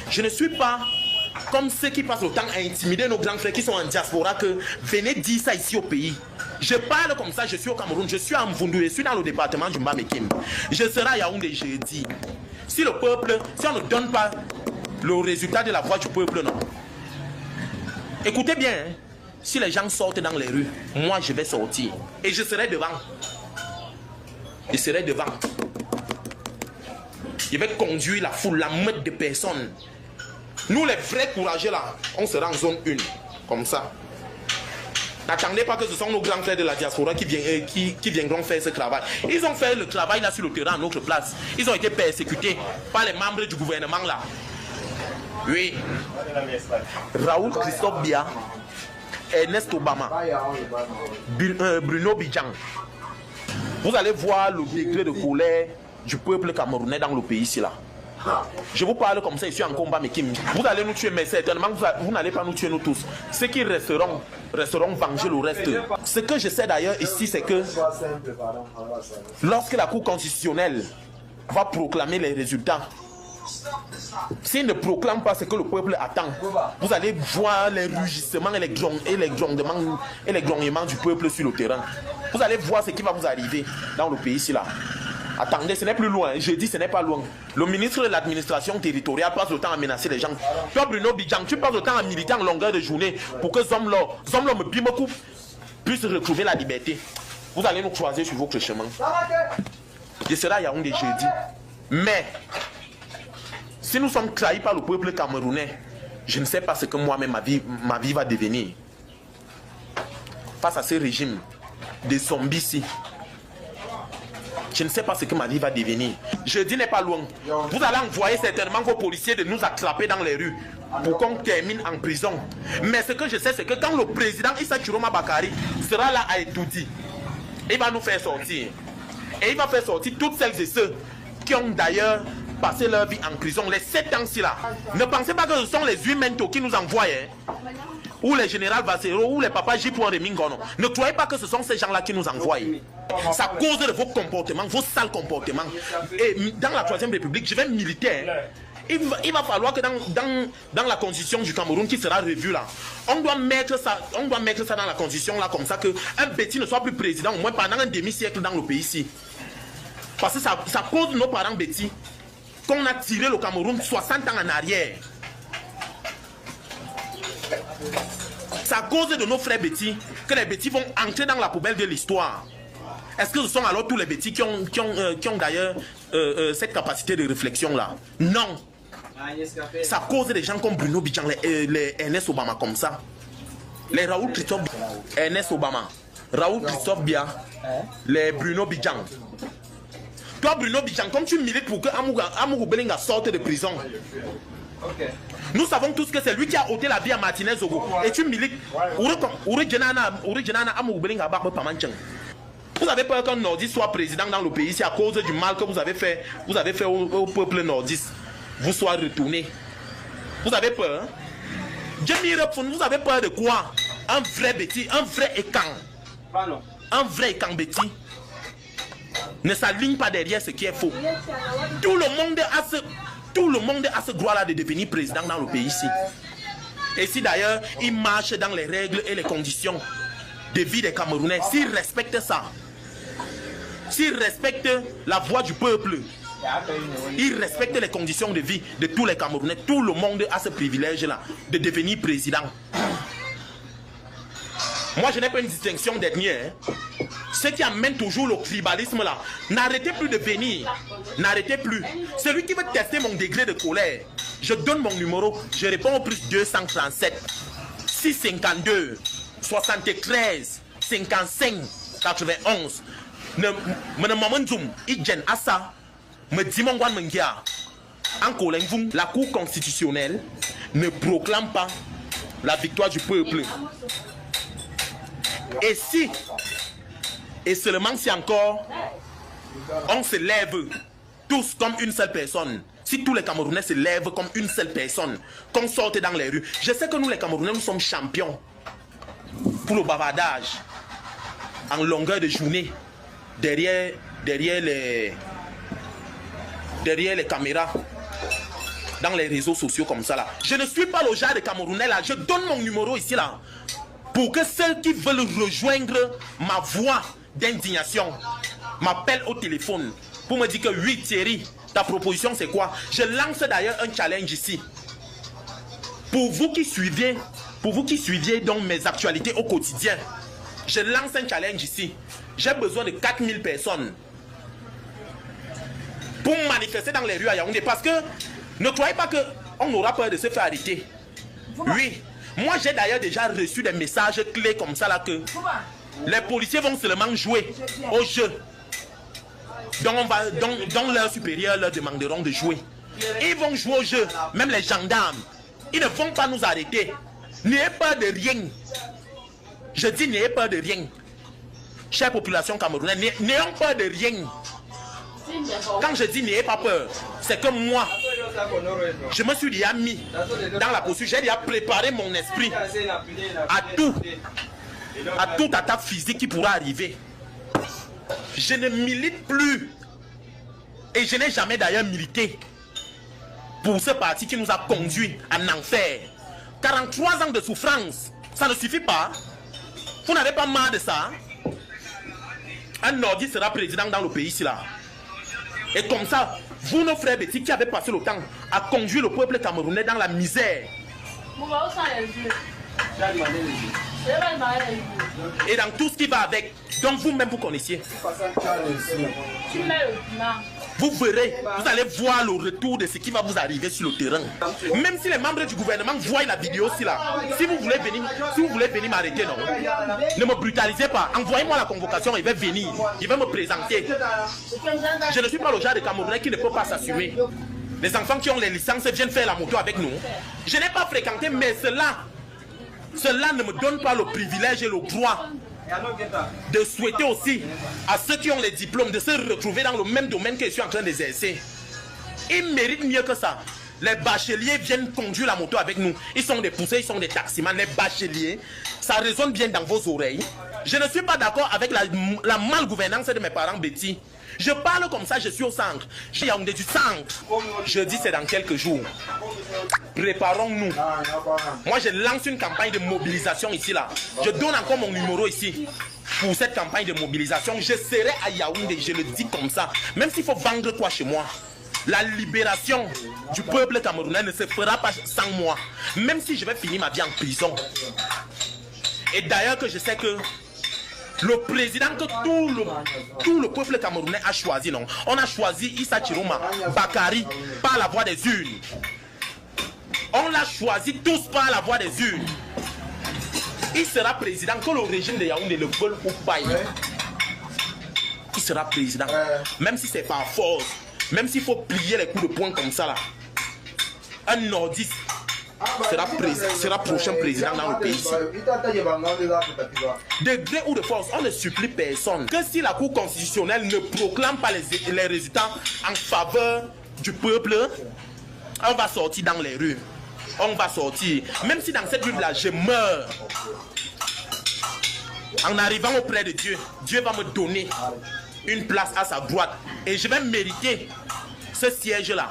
Je ne suis pas comme ceux qui passent le temps à intimider nos grands frères qui sont en diaspora que venez dire ça ici au pays. Je parle comme ça, je suis au Cameroun, je suis à Mvundu, je suis dans le département du Mbamekim. Je serai à Yaoundé jeudi. Si le peuple, si on ne donne pas le résultat de la voix du peuple, non. Écoutez bien, hein, si les gens sortent dans les rues, moi je vais sortir. Et je serai devant. Je serai devant. Je vais conduire la foule, la meute de personnes. Nous les vrais courageux là, on sera en zone 1, comme ça. N'attendez pas que ce sont nos grands frères de la diaspora qui viendront faire ce travail. Ils ont fait le travail là sur le terrain à notre place. Ils ont été persécutés par les membres du gouvernement là. Oui. Raoul Christophe Biya, Ernest Obama, Bruno Bidjang. Vous allez voir le degré de colère du peuple camerounais dans le pays ici là. Je vous parle comme ça, je suis en combat, mais vous allez nous tuer, mais certainement vous n'allez pas nous tuer nous tous. Ceux qui resteront venger le reste. Ce que je sais d'ailleurs ici, c'est que lorsque la Cour constitutionnelle va proclamer les résultats, s'il ne proclame pas ce que le peuple attend, vous allez voir les rugissements et les grognements du peuple sur le terrain. Vous allez voir ce qui va vous arriver dans le pays ici là. Attendez, ce n'est plus loin. Je dis ce n'est pas loin. Le ministre de l'administration territoriale passe le temps à menacer les gens. Toi, Bruno Bidjang, tu passes le temps à militer en longueur de journée pour que Zomlo puisse retrouver la liberté. Vous allez nous croiser sur votre chemin. Je serai à Yaoundé jeudi. Mais, si nous sommes trahis par le peuple camerounais, je ne sais pas ce que moi-même ma vie va devenir. Face à ce régime de zombies ici. Je ne sais pas ce que ma vie va devenir. Jeudi n'est pas loin. Vous allez envoyer certainement vos policiers de nous attraper dans les rues pour qu'on termine en prison. Mais ce que je sais, c'est que quand le président Issa Chiroma Bakari sera là à étudier, il va nous faire sortir. Et il va faire sortir toutes celles et ceux qui ont d'ailleurs passé leur vie en prison, les 7 ans-ci là. Ne pensez pas que ce sont les 8 mentos qui nous envoient, hein, ou les généraux Vassero, ou les papas J.R. Mingono. Ne croyez pas que ce sont ces gens-là qui nous envoient. C'est à cause de vos comportements, vos sales comportements. Et dans la 3e République, je vais militer. Il va falloir que dans la constitution du Cameroun qui sera revue là, on doit mettre ça dans la constitution là, comme ça qu'un Betty ne soit plus président au moins pendant un demi-siècle dans le pays ici. Parce que ça cause nos parents Betty qu'on a tiré le Cameroun 60 ans en arrière. C'est à cause de nos frères Betty que les Betty vont entrer dans la poubelle de l'histoire. Est-ce que ce sont alors tous les Betty qui ont d'ailleurs cette capacité de réflexion là? Non. C'est à cause des gens comme Bruno Bidjang, les Ernest Obama comme ça. Les Raoul Christophe Biya, Ernest Obama, Raoul Christophe Biya, les Bruno Bidjang. Toi Bruno Bidjang, comme tu milites pour que Amourou Belenga sorte de prison. Nous savons tous que c'est lui qui a ôté la vie à Martinez Zogo. Et tu milites. Vous avez peur qu'un nordiste soit président dans le pays, c'est à cause du mal que vous avez fait au peuple nordiste. Vous soyez retourné. Vous avez peur, hein? Vous avez peur de quoi? Un vrai Betty, un vrai écan. Un vrai écan Betty ne s'aligne pas derrière ce qui est faux. Tout le monde a ce droit-là de devenir président dans le pays ici. Et si d'ailleurs il marche dans les règles et les conditions de vie des Camerounais, s'ils respectent ça, s'ils respectent la voix du peuple, ils respectent les conditions de vie de tous les Camerounais, tout le monde a ce privilège-là de devenir président. Moi, je n'ai pas une distinction d'ethnie. Ceux qui amènent toujours le tribalisme là, n'arrêtez plus de venir. N'arrêtez plus. Celui qui veut tester mon degré de colère, je donne mon numéro, je réponds au plus 237 652 73 55 91. La Cour constitutionnelle ne proclame pas la victoire du peuple. Et si, et seulement si encore, on se lève tous comme une seule personne, si tous les Camerounais se lèvent comme une seule personne, qu'on sorte dans les rues, je sais que nous les Camerounais, nous sommes champions pour le bavardage en longueur de journée derrière les caméras. dans les réseaux sociaux comme ça là. Je ne suis pas le genre de Camerounais là. Je donne mon numéro ici là. Pour que ceux qui veulent rejoindre ma voix d'indignation m'appellent au téléphone. Pour me dire que oui Thierry, ta proposition c'est quoi? Je lance d'ailleurs un challenge ici. Pour vous qui suiviez donc mes actualités au quotidien, je lance un challenge ici. J'ai besoin de 4000 personnes pour manifester dans les rues à Yaoundé. Parce que ne croyez pas qu'on aura peur de se faire arrêter. Oui, moi j'ai d'ailleurs déjà reçu des messages clés comme ça là que les policiers vont seulement jouer au jeu. Donc leurs supérieurs leur demanderont de jouer. Ils vont jouer au jeu, même les gendarmes. Ils ne vont pas nous arrêter. N'ayez peur de rien. Je dis n'ayez peur de rien. Chère population camerounaise, n'ayons peur de rien. Quand je dis n'ayez pas peur, c'est que moi, je me suis déjà mis dans la posture, j'ai déjà préparé mon esprit à toute attaque physique qui pourra arriver. Je ne milite plus et je n'ai jamais d'ailleurs milité pour ce parti qui nous a conduits en enfer. 43 ans de souffrance, ça ne suffit pas. Vous n'avez pas marre de ça? Un nordiste sera président dans le pays ici là. Et comme ça, vous nos frères Betty qui avez passé le temps à conduire le peuple camerounais dans la misère. Et dans tout ce qui va avec. Donc vous-même vous connaissiez. Vous verrez, vous allez voir le retour de ce qui va vous arriver sur le terrain. Même si les membres du gouvernement voient la vidéo aussi là, si vous voulez venir m'arrêter, non, ne me brutalisez pas. Envoyez-moi la convocation, il va venir, il va me présenter. Je ne suis pas le genre de Camerounais qui ne peut pas s'assumer. Les enfants qui ont les licences viennent faire la moto avec nous. Je n'ai pas fréquenté, mais cela ne me donne pas le privilège et le droit de souhaiter aussi à ceux qui ont les diplômes de se retrouver dans le même domaine que je suis en train d'exercer. Ils méritent mieux que ça. Les bacheliers viennent conduire la moto avec nous. Ils sont des poussés, ils sont des taximans. Les bacheliers, ça résonne bien dans vos oreilles. Je ne suis pas d'accord avec la malgouvernance de mes parents Betty. Je parle comme ça, je suis au centre. Je suis du centre. Je dis c'est dans quelques jours. Préparons-nous. Moi je lance une campagne de mobilisation ici là. Je donne encore mon numéro ici. Pour cette campagne de mobilisation, je serai à Yaoundé, je le dis comme ça. Même s'il faut vendre quoi chez moi. La libération du peuple camerounais ne se fera pas sans moi. Même si je vais finir ma vie en prison. Et d'ailleurs que je sais que le président que tout le peuple camerounais a choisi, non. On a choisi Issa Chiroma Bakari par la voix des urnes. On l'a choisi tous par la voix des urnes. Il sera président que le régime de Yaoundé le veut ou pas. Il sera président. Même si c'est par force. Même s'il faut plier les coups de poing comme ça là. Un nordiste sera prochain président dans le pays. De gré ou de force, on ne supplie personne. Que si la Cour constitutionnelle ne proclame pas les résultats en faveur du peuple, on va sortir dans les rues. On va sortir. Même si dans cette rue-là, je meurs. En arrivant auprès de Dieu, Dieu va me donner une place à sa droite. Et je vais mériter ce siège-là.